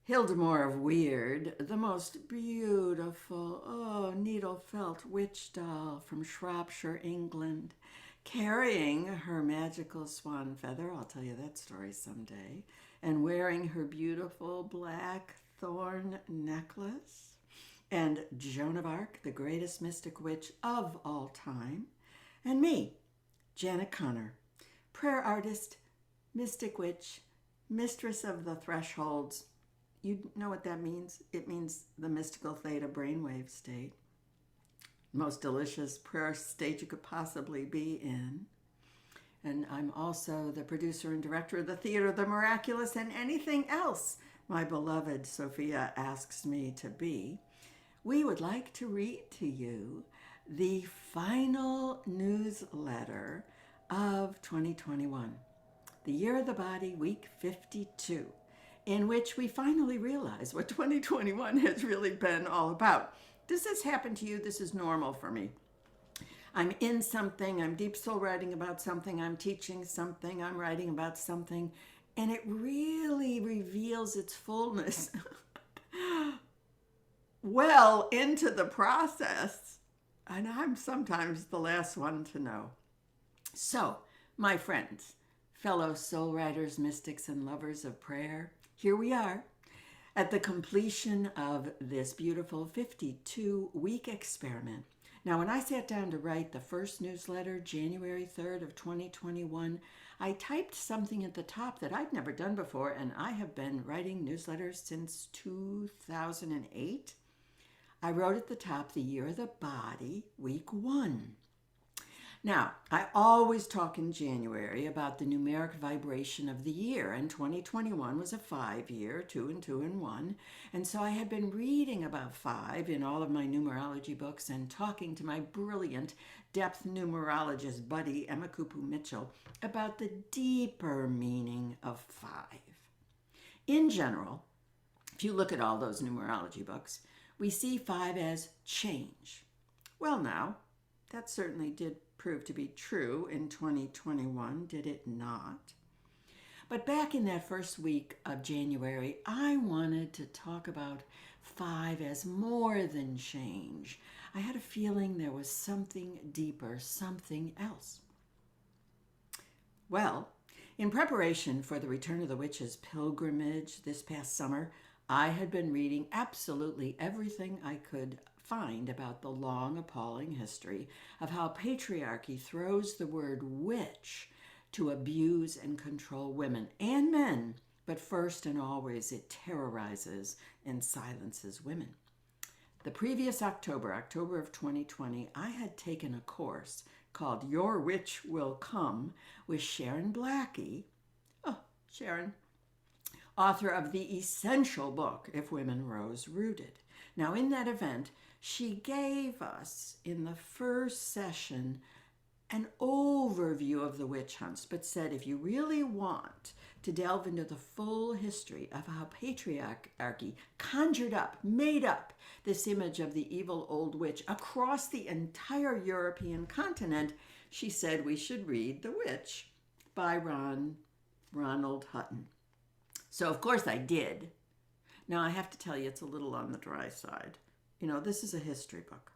Hildemore of Weird, the most beautiful, needle felt witch doll from Shropshire, England, carrying her magical swan feather, I'll tell you that story someday, and wearing her beautiful black thorn necklace, and Joan of Arc, the greatest mystic witch of all time, and me, Janet Connor, prayer artist, mystic witch, mistress of the thresholds. You know what that means? It means the mystical theta brainwave state. Most delicious prayer state you could possibly be in. And I'm also the producer and director of the Theater of the Miraculous and anything else my beloved Sophia asks me to be. We would like to read to you the final newsletter of 2021, the Year of the Body, week 52, in which we finally realize what 2021 has really been all about. Does this happen to you? This is normal for me. I'm in something, I'm deep soul writing about something, I'm teaching something, I'm writing about something, and it really reveals its fullness well into the process. And I'm sometimes the last one to know. So, my friends, fellow soul writers, mystics, and lovers of prayer, here we are at the completion of this beautiful 52-week experiment. Now, when I sat down to write the first newsletter, January 3rd of 2021, I typed something at the top that I'd never done before, and I have been writing newsletters since 2008. I wrote at the top, the Year of the Body, week 1. Now, I always talk in January about the numeric vibration of the year, and 2021 was a 5-year, 2 and 2 and 1. And so I had been reading about 5 in all of my numerology books and talking to my brilliant depth numerologist buddy, Emma Kupu Mitchell, about the deeper meaning of 5. In general, if you look at all those numerology books, we see 5 as change. Well, now, that certainly did prove to be true in 2021, did it not? But back in that first week of January, I wanted to talk about 5 as more than change. I had a feeling there was something deeper, something else. Well, in preparation for the Return of the Witches pilgrimage this past summer, I had been reading absolutely everything I could find about the long, appalling history of how patriarchy throws the word witch to abuse and control women and men, but first and always it terrorizes and silences women. The previous October of 2020, I had taken a course called Your Witch Will Come with Sharon Blackie. Oh, Sharon, author of the essential book, If Women Rose Rooted. Now, in that event, she gave us, in the first session, an overview of the witch hunts, but said if you really want to delve into the full history of how patriarchy conjured up, made up this image of the evil old witch across the entire European continent, she said we should read The Witch by Ronald Hutton. So, of course, I did. Now, I have to tell you, it's a little on the dry side. You know, this is a history book.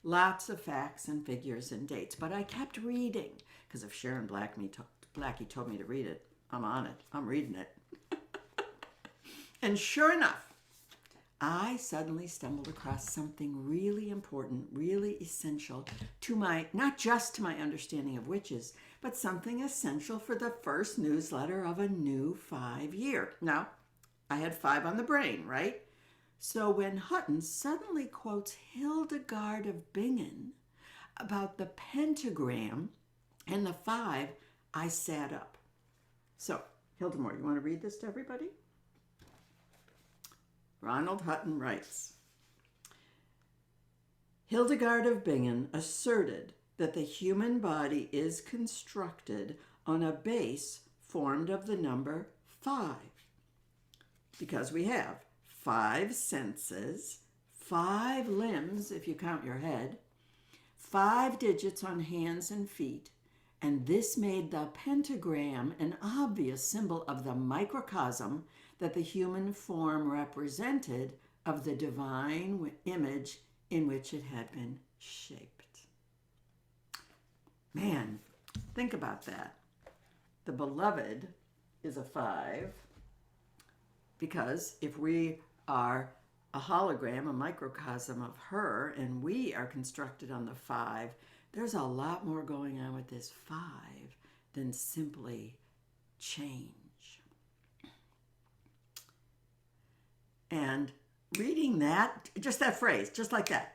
Lots of facts and figures and dates. But I kept reading, because if Sharon Blackie told me to read it, I'm on it. I'm reading it. And sure enough, I suddenly stumbled across something really important, really essential to not just to my understanding of witches, but something essential for the first newsletter of a new 5-year. Now, I had 5 on the brain, right? So when Hutton suddenly quotes Hildegard of Bingen about the pentagram and the 5, I sat up. So, Hildemore, you want to read this to everybody? Ronald Hutton writes, Hildegard of Bingen asserted that the human body is constructed on a base formed of the number 5. Because we have 5 senses, 5 limbs if you count your head, 5 digits on hands and feet, And this made the pentagram an obvious symbol of the microcosm that the human form represented of the divine image in which it had been shaped. Man, think about that. The beloved is a 5 because if we are a hologram, a microcosm of her, and we are constructed on the 5, there's a lot more going on with this 5 than simply change. And reading that, just that phrase, just like that,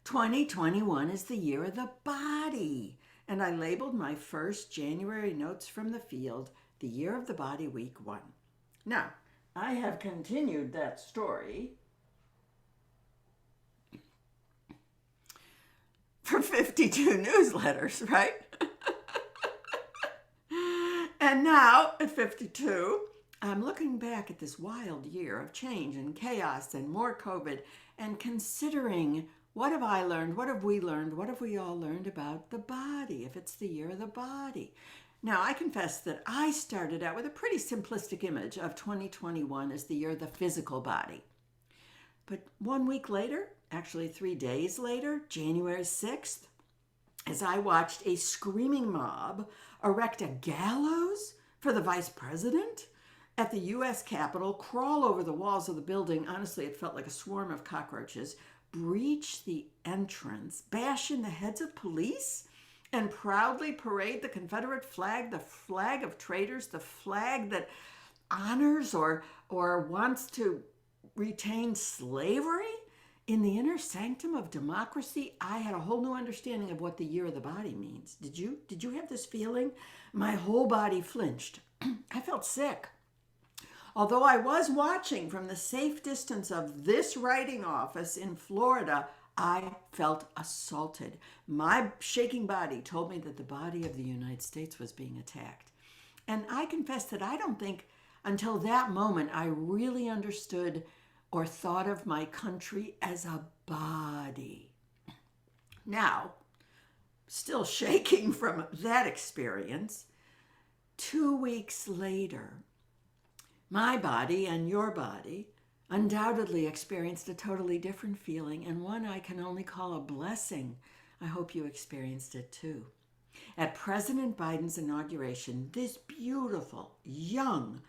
2021 is the year of the body. And I labeled my first January notes from the field, the year of the body, week 1. Now, I have continued that story for 52 newsletters, right? And now at 52, I'm looking back at this wild year of change and chaos and more COVID and considering what have I learned, what have we learned, what have we all learned about the body, if it's the year of the body. Now, I confess that I started out with a pretty simplistic image of 2021 as the year of the physical body. But 1 week later, actually 3 days later, January 6th, as I watched a screaming mob erect a gallows for the vice president at the U.S. Capitol, crawl over the walls of the building, honestly, it felt like a swarm of cockroaches, breach the entrance, bash in the heads of police, and proudly parade the Confederate flag, the flag of traitors, the flag that honors or wants to retain slavery in the inner sanctum of democracy. I had a whole new understanding of what the year of the body means. Did you have this feeling? My whole body flinched. I felt sick. Although I was watching from the safe distance of this writing office in Florida, I felt assaulted. My shaking body told me that the body of the United States was being attacked. And I confess that I don't think until that moment I really understood or thought of my country as a body. Now, still shaking from that experience, 2 weeks later, my body and your body undoubtedly experienced a totally different feeling, and one I can only call a blessing. I hope you experienced it too. At President Biden's inauguration, this beautiful, young,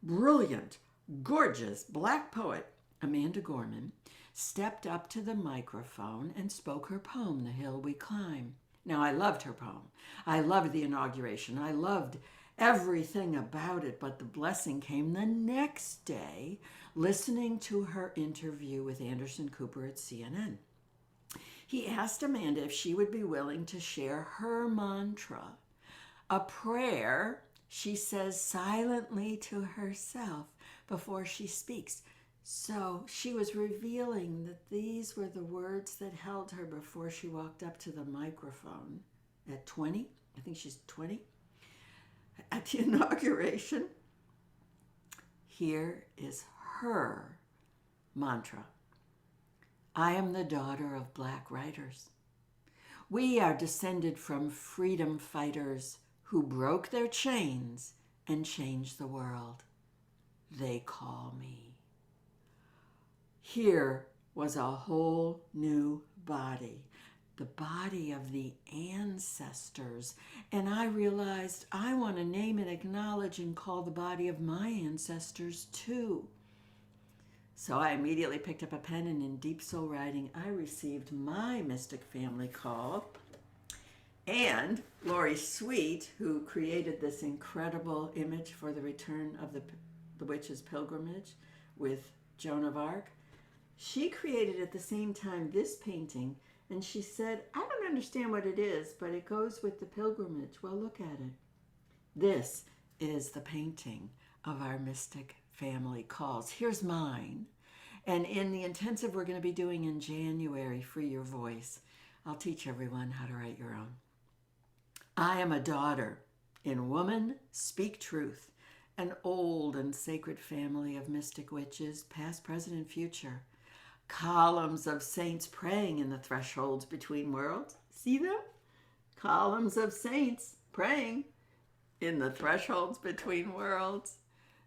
brilliant, gorgeous Black poet, Amanda Gorman, stepped up to the microphone and spoke her poem, The Hill We Climb. Now, I loved her poem. I loved the inauguration. I loved everything about it, but the blessing came the next day, listening to her interview with Anderson Cooper at CNN. He asked Amanda if she would be willing to share her mantra, a prayer she says silently to herself before she speaks. So she was revealing that these were the words that held her before she walked up to the microphone at 20. I think she's 20. At the inauguration, here is her mantra. I am the daughter of Black writers. We are descended from freedom fighters who broke their chains and changed the world. They call me. Here was a whole new body, the body of the ancestors. And I realized I want to name and acknowledge and call the body of my ancestors too. So I immediately picked up a pen, and in Deep Soul Writing, I received my Mystic Family call. And Lori Sweet, who created this incredible image for the return of the Witch's Pilgrimage with Joan of Arc, she created at the same time this painting, and she said, I don't understand what it is, but it goes with the pilgrimage. Well, look at it. This is the painting of our Mystic Family calls. Here's mine. And in the intensive we're going to be doing in January, Free Your Voice, I'll teach everyone how to write your own. I am a daughter. In woman, speak truth. An old and sacred family of mystic witches, past, present, and future. Columns of saints praying in the thresholds between worlds. See them? columns of saints praying in the thresholds between worlds.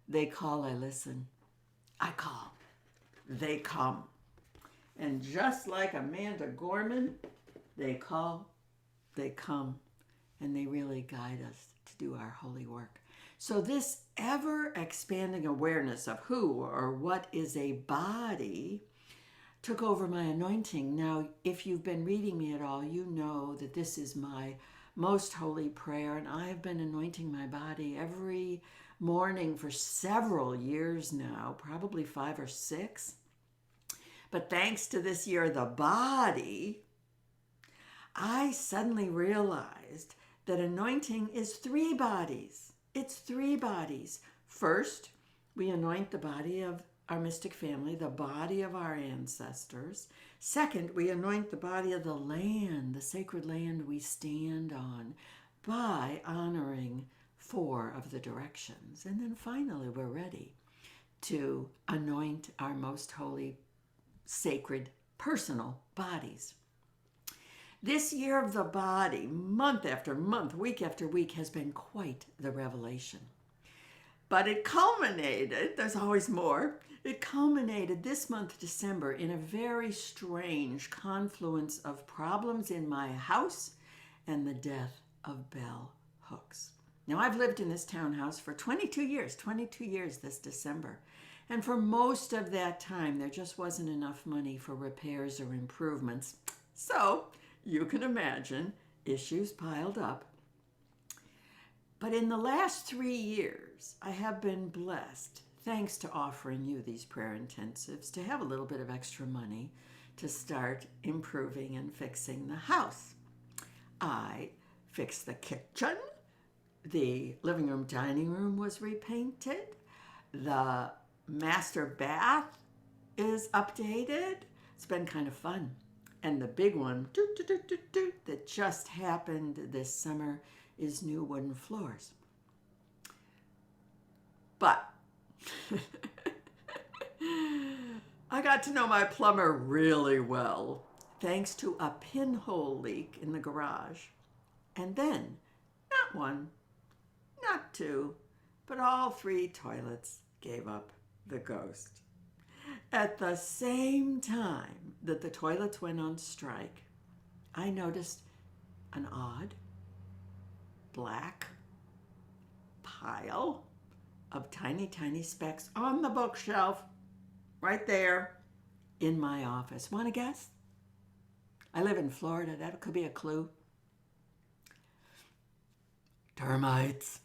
They call, I listen. I call. They come. And just like Amanda Gorman, they call, they come, and they really guide us to do our holy work. So this ever-expanding awareness of who or what is a body took over my anointing. Now, if you've been reading me at all, you know that this is my most holy prayer, and I have been anointing my body every morning for several years now, probably 5 or 6. But thanks to this year, the body, I suddenly realized that anointing is 3 bodies. It's 3 bodies. First, we anoint the body of our mystic family, the body of our ancestors. Second, we anoint the body of the land, the sacred land we stand on, by honoring 4 of the directions. And then finally, we're ready to anoint our most holy, sacred, personal bodies. This year of the body, month after month, week after week, has been quite the revelation. But it culminated, there's always more, it culminated this month, December, in a very strange confluence of problems in my house and the death of Bell Hooks. Now, I've lived in this townhouse for 22 years this December. And for most of that time, there just wasn't enough money for repairs or improvements. So, you can imagine, issues piled up. But in the last 3 years, I have been blessed, thanks to offering you these prayer intensives, to have a little bit of extra money to start improving and fixing the house. I fixed the kitchen. The living room, dining room was repainted. The master bath is updated. It's been kind of fun. And the big one that just happened this summer is new wooden floors. But I got to know my plumber really well, thanks to a pinhole leak in the garage. And then, not 1, not 2, but all 3 toilets gave up the ghost. At the same time that the toilets went on strike, I noticed an odd black pile of tiny, tiny specks on the bookshelf right there in my office. Want to guess? I live in Florida. That could be a clue. Termites.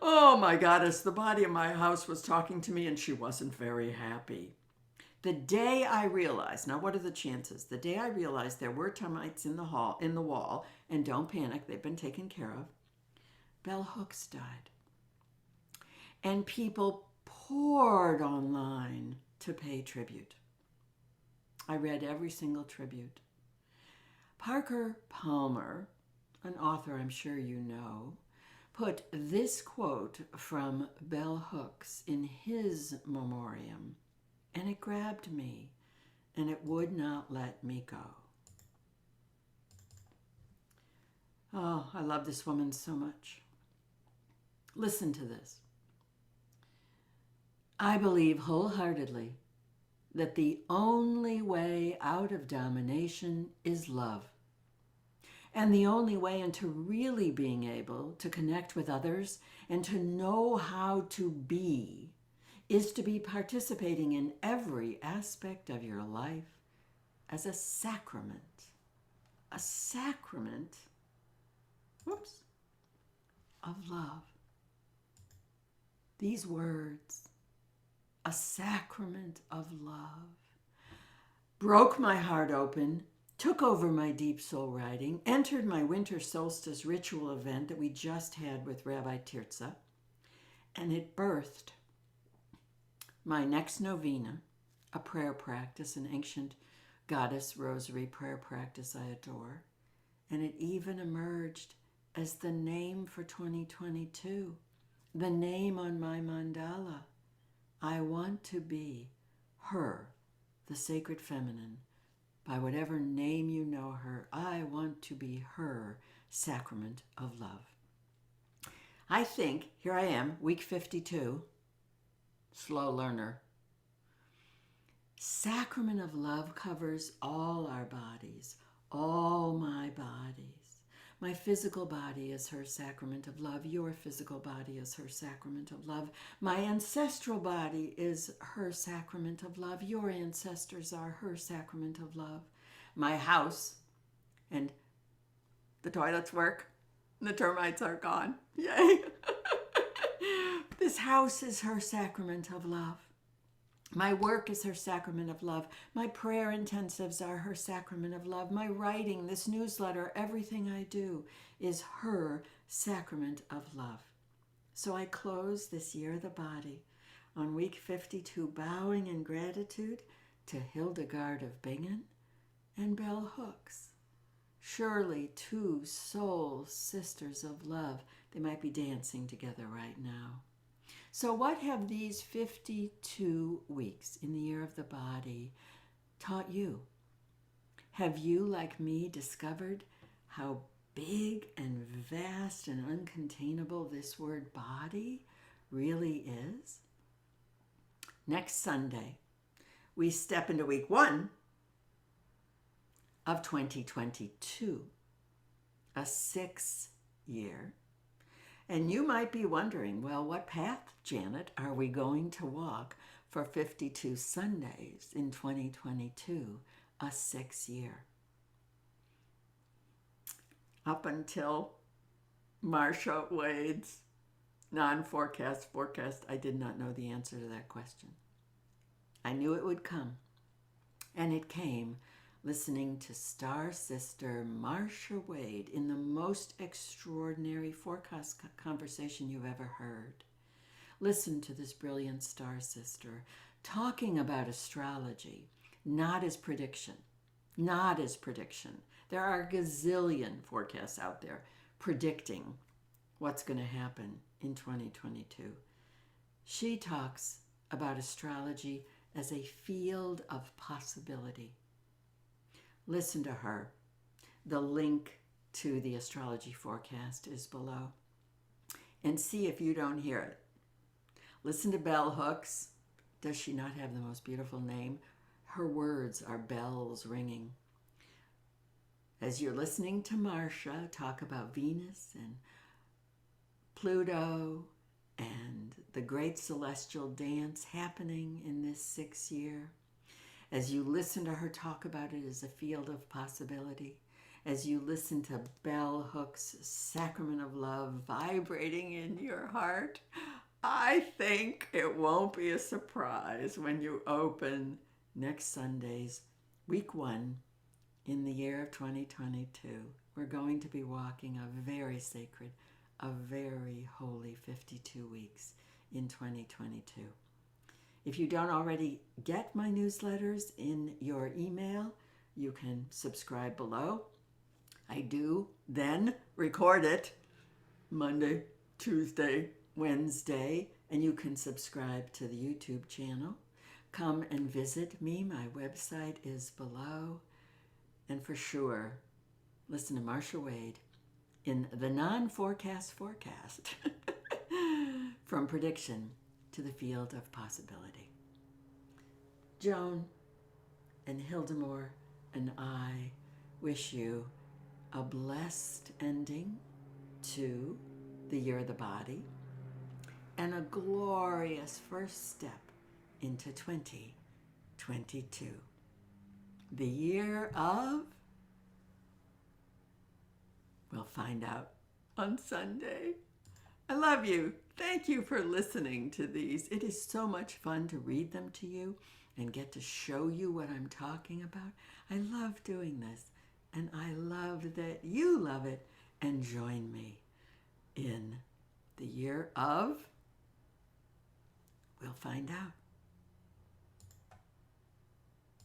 Oh my goddess, the body of my house was talking to me and she wasn't very happy. The day I realized, now what are the chances? The day I realized there were termites in the wall, and don't panic, they've been taken care of, Bell Hooks died. And people poured online to pay tribute. I read every single tribute. Parker Palmer, an author I'm sure you know, put this quote from Bell Hooks in his memoriam, and it grabbed me, and it would not let me go. Oh, I love this woman so much. Listen to this. I believe wholeheartedly that the only way out of domination is love. And the only way into really being able to connect with others and to know how to be is to be participating in every aspect of your life as a sacrament. A sacrament, of love. These words, a sacrament of love, broke my heart open, took over my deep soul writing, entered my winter solstice ritual event that we just had with Rabbi Tirza, and it birthed my next novena, a prayer practice, an ancient goddess rosary prayer practice I adore, and it even emerged as the name for 2022, the name on my mandala. I want to be her, the sacred feminine, by whatever name you know her. I want to be her sacrament of love. I think, here I am, week 52, slow learner. Sacrament of love covers all our bodies, all my bodies. My physical body is her sacrament of love. Your physical body is her sacrament of love. My ancestral body is her sacrament of love. Your ancestors are her sacrament of love. My house, and the toilets work, and the termites are gone. Yay! This house is her sacrament of love. My work is her sacrament of love. My prayer intensives are her sacrament of love. My writing, this newsletter, everything I do is her sacrament of love. So I close this year of the body on week 52, bowing in gratitude to Hildegard of Bingen and Bell Hooks. Surely two soul sisters of love. They might be dancing together right now. So what have these 52 weeks in the year of the body taught you? Have you, like me, discovered how big and vast and uncontainable this word body really is? Next Sunday, we step into week 1 of 2022, a 6th year. And you might be wondering, well, what path, Janet, are we going to walk for 52 Sundays in 2022, a 6th year? Up until Marcia Wade's non-forecast forecast, I did not know the answer to that question. I knew it would come, and it came listening to Star Sister Marcia Wade in the most extraordinary forecast conversation you've ever heard. Listen to this brilliant Star Sister talking about astrology, not as prediction, not as prediction. There are a gazillion forecasts out there predicting what's going to happen in 2022. She talks about astrology as a field of possibility. Listen to her. The link to the astrology forecast is below. And see if you don't hear it. Listen to Bell Hooks. Does she not have the most beautiful name? Her words are bells ringing. As you're listening to Marcia talk about Venus and Pluto and the great celestial dance happening in this 6th year, as you listen to her talk about it as a field of possibility, as you listen to Bell Hooks' Sacrament of Love vibrating in your heart, I think it won't be a surprise when you open next Sunday's week 1 in the year of 2022. We're going to be walking a very sacred, a very holy 52 weeks in 2022. If you don't already get my newsletters in your email, you can subscribe below. I do then record it Monday, Tuesday, Wednesday, and you can subscribe to the YouTube channel. Come and visit me. My website is below. And for sure, listen to Marcia Wade in the non-forecast forecast from prediction to the field of possibility. Joan and Hildemore and I wish you a blessed ending to the year of the body and a glorious first step into 2022. The year of, we'll find out on Sunday. I love you. Thank you for listening to these. It is so much fun to read them to you and get to show you what I'm talking about. I love doing this, and I love that you love it and join me in the year of, we'll find out.